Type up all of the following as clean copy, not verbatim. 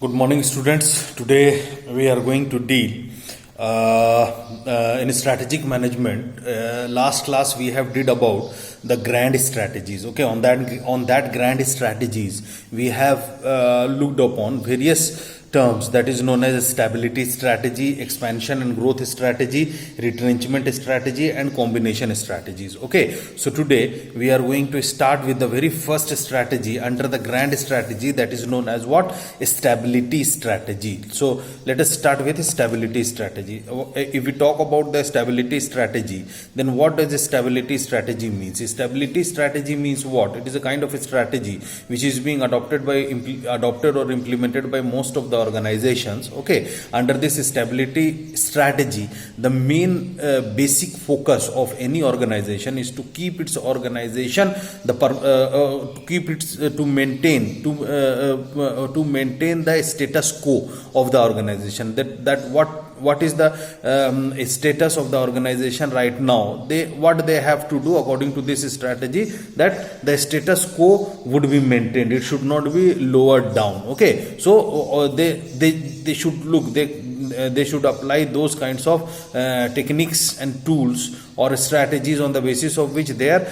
Good morning, students. Today we are going to deal in strategic management. Last class we have did about the grand strategies. Okay, on that grand strategies we have looked upon various terms that is known as stability strategy, expansion and growth strategy, retrenchment strategy and combination strategies. Okay, so today we are going to start with the very first strategy under the grand strategy, that is known as what? Stability strategy. So let us start with stability strategy. If we talk about the stability strategy, then what does a stability strategy means? Stability strategy means what? It is a kind of a strategy which is being adopted or implemented by most of the organizations. Okay, under this stability strategy, the main basic focus of any organization is to keep its organization to maintain the status quo of the organization. What is the status of the organization right now? What they have to do according to this strategy, that the status quo would be maintained, it should not be lowered down. Okay, so they should look, they should apply those kinds of techniques and tools or strategies on the basis of which their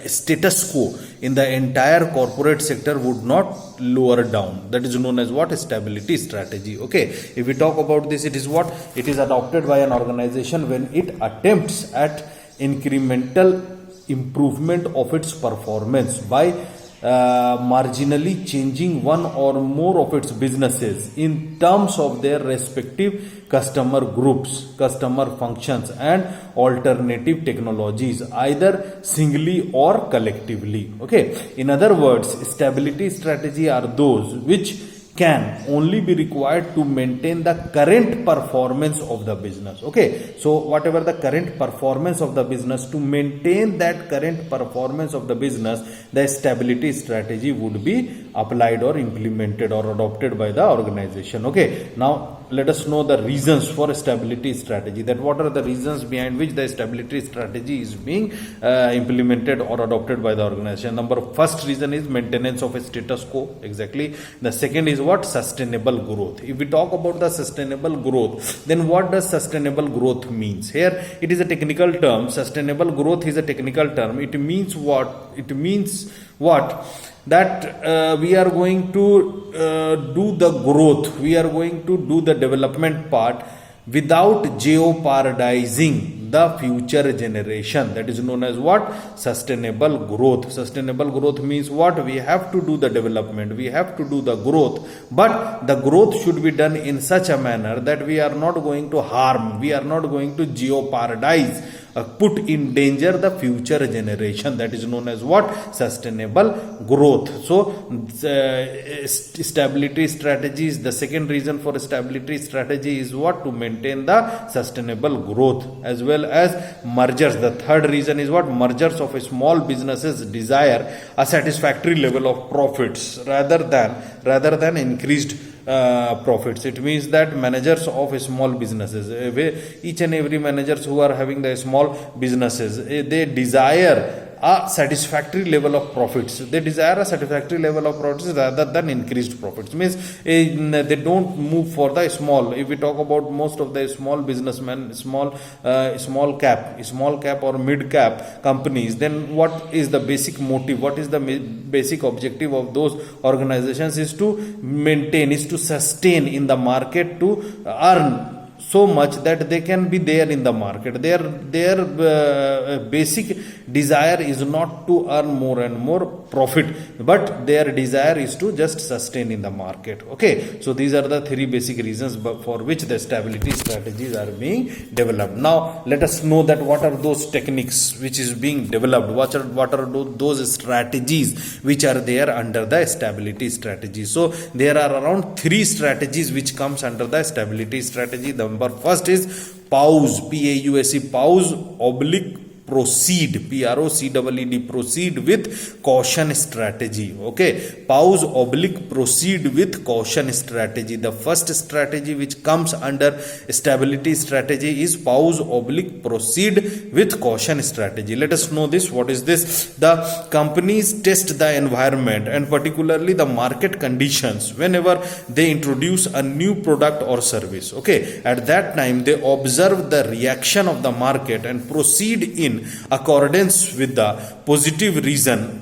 status quo in the entire corporate sector would not lower down. That is known as what? Stability strategy. Okay, if we talk about this, it is what? It is adopted by an organization when it attempts at incremental improvement of its performance by marginally changing one or more of its businesses in terms of their respective customer groups, customer functions and alternative technologies, either singly or collectively. Okay, in other words, stability strategy are those which can only be required to maintain the current performance of the business. Okay, so whatever the current performance of the business, to maintain that current performance of the business, the stability strategy would be applied or implemented or adopted by the organization. Okay, now let us know the reasons for a stability strategy, that what are the reasons behind which the stability strategy is being implemented or adopted by the organization. First reason is maintenance of a status quo. Exactly. The second is what? Sustainable growth. If we talk about the sustainable growth, then what does sustainable growth means? Here it is a technical term. Sustainable growth is a technical term. It means what? It means what? That we are going to do the growth, we are going to do the development part without jeopardizing the future generation. That is known as what? Sustainable growth. Sustainable growth means what? We have to do the development, we have to do the growth, but the growth should be done in such a manner that we are not going to harm, we are not going to jeopardize, put in danger the future generation. That is known as what? Sustainable growth. So stability strategies, the second reason for stability strategy is what? To maintain the sustainable growth, as well as mergers. The third reason is what? Mergers of small businesses desire a satisfactory level of profits rather than increased profits. It means that managers of small businesses, each and every managers who are having the small businesses, they desire a satisfactory level of profits. They desire a satisfactory level of profits rather than increased profits. Means they don't move for the small. If we talk about most of the small businessmen, small cap or mid cap companies, then what is the basic motive? What is the basic objective of those organizations? Is to maintain, is to sustain in the market, to earn so much that they can be there in the market. Their basic desire is not to earn more and more profit, but their desire is to just sustain in the market. Okay, so these are the three basic reasons for which the stability strategies are being developed. Now let us know that what are those techniques which is being developed, what are those strategies which are there under the stability strategy. So there are around three strategies which comes under the stability strategy. The number first is PAUSE, PAUSE, pause, oblique, proceed, PROCEED, proceed with caution strategy. Okay, pause oblique proceed with caution strategy. The first strategy which comes under stability strategy is pause oblique proceed with caution strategy. Let us know this. What is this? The companies test the environment and particularly the market conditions whenever they introduce a new product or service. Okay, at that time they observe the reaction of the market and proceed in accordance with the positive reaction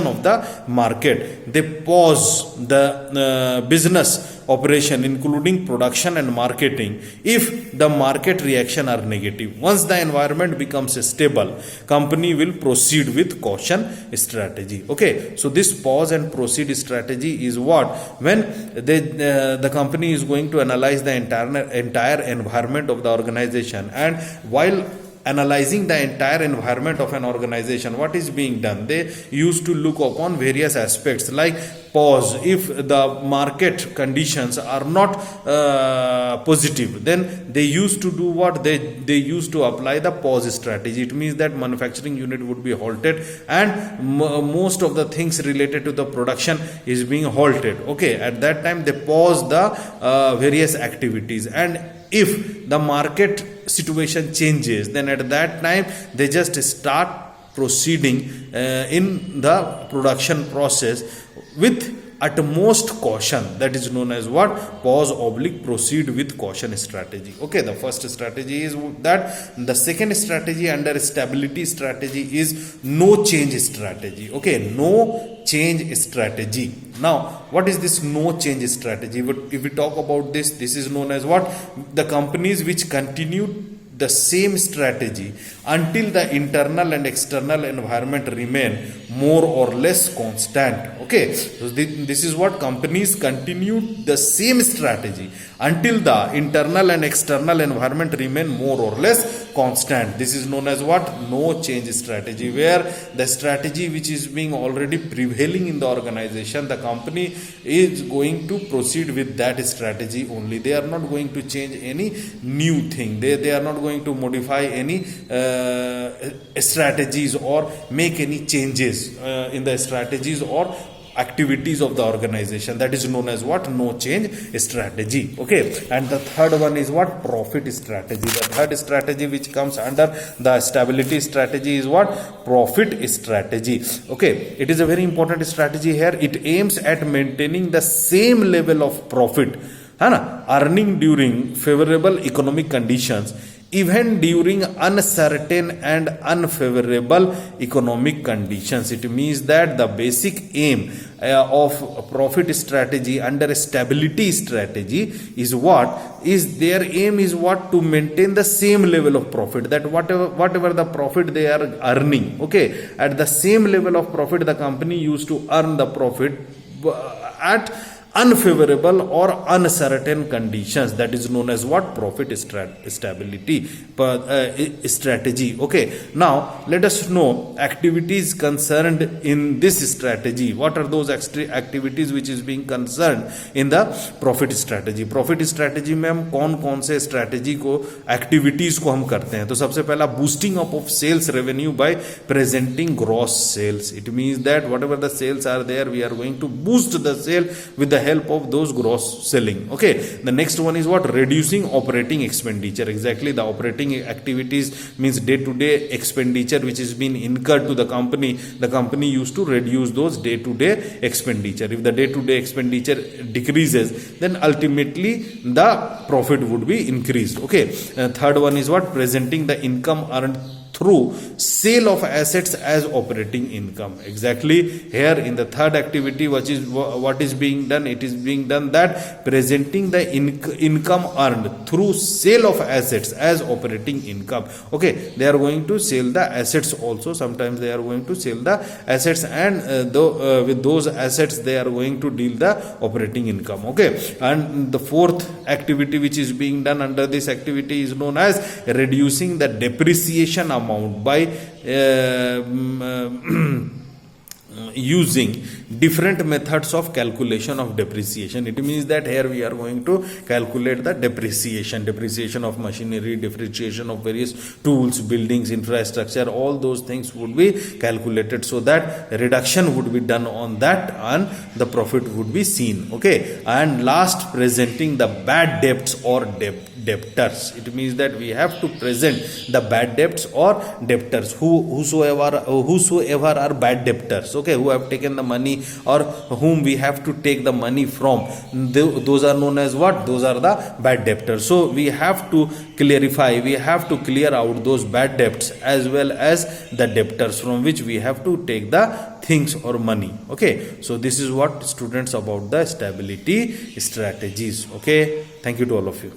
of the market. They pause the business operation including production and marketing if the market reaction are negative. Once the environment becomes stable, company will proceed with caution strategy. Okay, so this pause and proceed strategy is what, when the company is going to analyze the entire environment of the organization, and while analyzing the entire environment of an organization, what is being done, they used to look upon various aspects like pause. If the market conditions are not positive, then they used to do what, they used to apply the pause strategy. It means that manufacturing unit would be halted and most of the things related to the production is being halted. Okay, at that time they pause the various activities, and if the market situation changes, then at that time they just start proceeding in the production process with utmost caution. That is known as what? Pause oblique proceed with caution strategy. Okay, the first strategy is that. The second strategy under stability strategy is no change strategy. Okay, no change strategy. Now, what is this no change strategy? If we talk about this, this is known as what? The companies which continue the same strategy until the internal and external environment remain more or less constant. Okay, so this is what companies continue the same strategy until the internal and external environment remain more or less constant. This is known as what? No change strategy, where the strategy which is being already prevailing in the organization, the company is going to proceed with that strategy only. They are not going to change any new thing. They are not going to modify any strategies or make any changes in the strategies or activities of the organization. That is known as what? No change strategy. Okay, and the third one is what? Profit strategy. The third strategy which comes under the stability strategy is what? Profit strategy. Okay, it is a very important strategy here. It aims at maintaining the same level of profit, earning during favorable economic conditions, even during uncertain and unfavorable economic conditions. It means that the basic aim of profit strategy under stability strategy is what? Is their aim is what? To maintain the same level of profit, that whatever the profit they are earning, okay, at the same level of profit the company used to earn the profit at unfavorable or uncertain conditions. That is known as what? Profit stability strategy. Okay, now let us know activities concerned in this strategy. What are those activities which is being concerned in the profit strategy? Profit strategy में हम कौन से strategy को activities को हम करते हैं? तो सबसे पहला boosting up of sales revenue by presenting gross sales. It means that whatever the sales are there, we are going to boost the sale with the help of those gross selling. Okay, the next one is what? Reducing operating expenditure. Exactly, the operating activities means day-to-day expenditure which is being incurred to the company used to reduce those day-to-day expenditure. If the day-to-day expenditure decreases, then ultimately the profit would be increased. Okay, third one is what? Presenting the income earned through sale of assets as operating income. Exactly, here in the third activity, what is being done? It is being done that presenting the income earned through sale of assets as operating income. Okay, they are going to sell the assets also. Sometimes they are going to sell the assets, and with those assets they are going to deal the operating income. Okay, and the fourth activity which is being done under this activity is known as reducing the depreciation amount by using different methods of calculation of depreciation. It means that here we are going to calculate the depreciation of machinery, depreciation of various tools, buildings, infrastructure, all those things would be calculated, so that reduction would be done on that and the profit would be seen. Okay, and last, presenting the bad debts or debtors. It means that we have to present the bad debts or debtors, whosoever are bad debtors, okay, who have taken the money or whom we have to take the money from. Those are known as what? Those are the bad debtors. So we have to clarify, we have to clear out those bad debts as well as the debtors from which we have to take the things or money. Okay, so this is what, students, about the stability strategies. Okay, thank you to all of you.